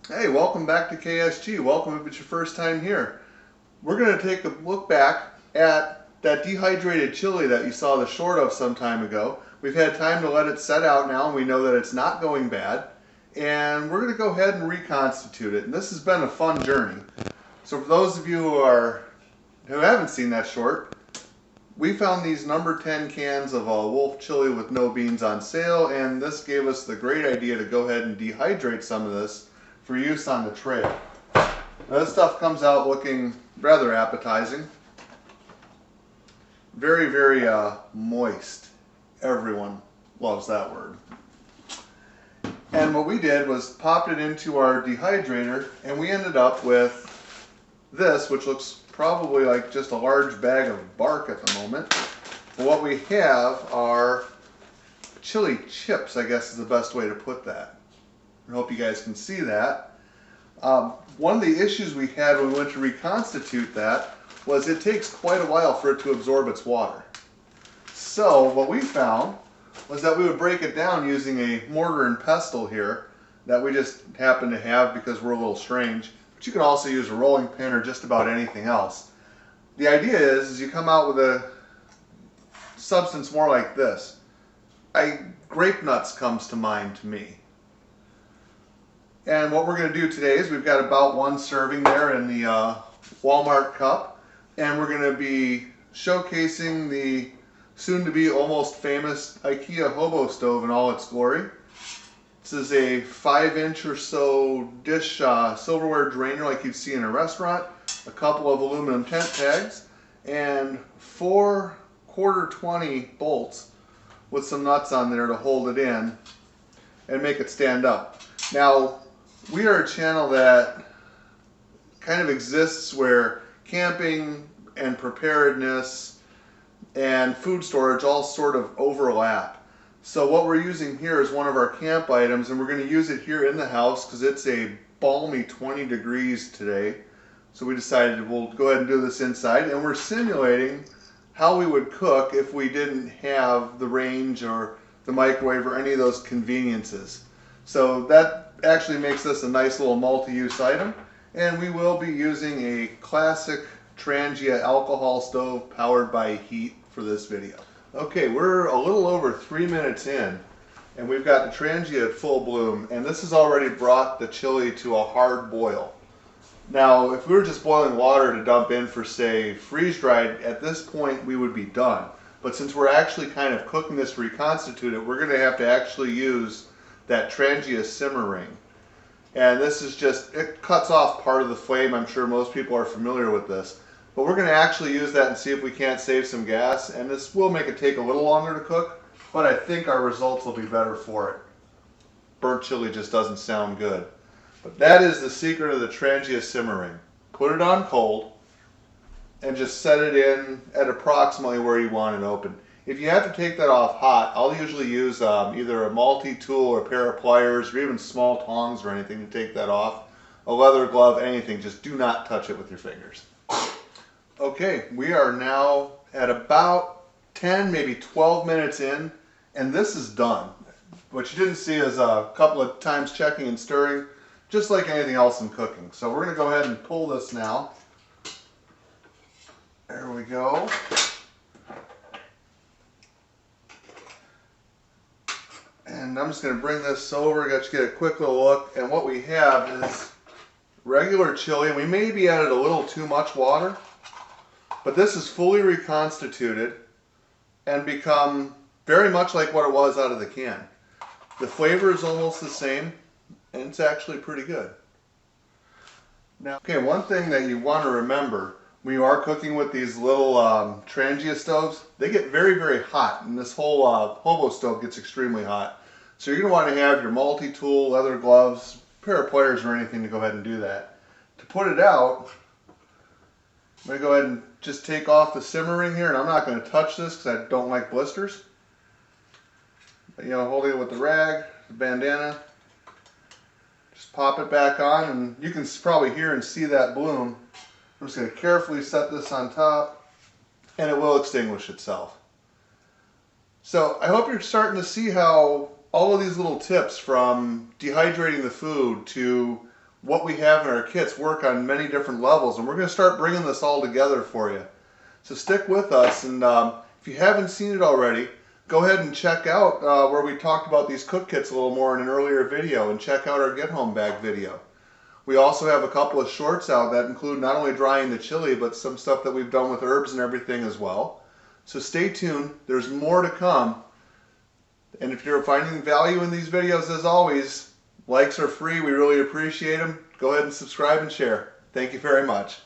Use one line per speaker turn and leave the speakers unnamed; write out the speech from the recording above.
Hey, welcome back to KSG. Welcome if it's your first time here. We're going to take a look back at that dehydrated chili that you saw the short of some time ago. We've had time to let it set out now and we know that it's not going bad. And we're going to go ahead and reconstitute it. And this has been a fun journey. So for those of you who haven't seen that short, we found these number 10 cans of Wolf chili with no beans on sale, and this gave us the great idea to go ahead and dehydrate some of this for use on the trail. Now, this stuff comes out looking rather appetizing. Very, very moist. Everyone loves that word. And what we did was popped it into our dehydrator, and we ended up with this, which looks probably like just a large bag of bark at the moment. But what we have are chili chips, I guess is the best way to put that. I hope you guys can see that. One of the issues we had when we went to reconstitute that was it takes quite a while for it to absorb its water. So what we found was that we would break it down using a mortar and pestle here that we just happen to have because we're a little strange. But you can also use a rolling pin or just about anything else. The idea is you come out with a substance more like this. Grape nuts comes to mind to me. And what we're going to do today is we've got about one serving there in the Walmart cup. And we're going to be showcasing the soon-to-be almost famous IKEA hobo stove in all its glory. This is a 5-inch or so dish silverware drainer like you'd see in a restaurant, a couple of aluminum tent tags, and 4 1/4-20 bolts with some nuts on there to hold it in and make it stand up. Now, we are a channel that kind of exists where camping and preparedness and food storage all sort of overlap. So what we're using here is one of our camp items, and we're going to use it here in the house because it's a balmy 20 degrees today. So we decided we'll go ahead and do this inside, and we're simulating how we would cook if we didn't have the range or the microwave or any of those conveniences. So that actually makes this a nice little multi-use item, and we will be using a classic Trangia alcohol stove powered by heat for this video. Okay, we're a little over 3 minutes in, and we've got the Trangia at full bloom, and this has already brought the chili to a hard boil. Now, if we were just boiling water to dump in for, say, freeze-dried, at this point we would be done. But since we're actually kind of cooking this to reconstitute it, we're going to have to actually use that Trangia simmer ring. And this is just, it cuts off part of the flame. I'm sure most people are familiar with this. But we're going to actually use that and see if we can't save some gas. And this will make it take a little longer to cook, but I think our results will be better for it. Burnt chili just doesn't sound good. But that is the secret of the Trangia simmering. Put it on cold and just set it in at approximately where you want it open. If you have to take that off hot, I'll usually use either a multi-tool or a pair of pliers or even small tongs or anything to take that off. A leather glove, anything. Just do not touch it with your fingers. Okay, we are now at about 10, maybe 12 minutes in, and this is done. What you didn't see is a couple of times checking and stirring, just like anything else in cooking. So we're going to go ahead and pull this now. There we go. And I'm just going to bring this over, got to get a quick little look, and what we have is regular chili. We maybe added a little too much water. But this is fully reconstituted and become very much like what it was out of the can. The flavor is almost the same, and it's actually pretty good. Now, okay, one thing that you want to remember when you are cooking with these little Trangia stoves, they get very, very hot, and this whole hobo stove gets extremely hot. So you're going to want to have your multi-tool, leather gloves, pair of pliers or anything to go ahead and do that. To put it out, I'm going to go ahead and just take off the simmer ring here, and I'm not going to touch this because I don't like blisters. But, you know, holding it with the rag, the bandana, just pop it back on, and you can probably hear and see that bloom. I'm just going to carefully set this on top, and it will extinguish itself. So I hope you're starting to see how all of these little tips, from dehydrating the food to what we have in our kits work on many different levels, and we're going to start bringing this all together for you. So stick with us, and if you haven't seen it already, go ahead and check out where we talked about these cook kits a little more in an earlier video, and check out our Get Home Bag video. We also have a couple of shorts out that include not only drying the chili, but some stuff that we've done with herbs and everything as well. So stay tuned, there's more to come. And if you're finding value in these videos, as always, likes are free, we really appreciate them. Go ahead and subscribe and share. Thank you very much.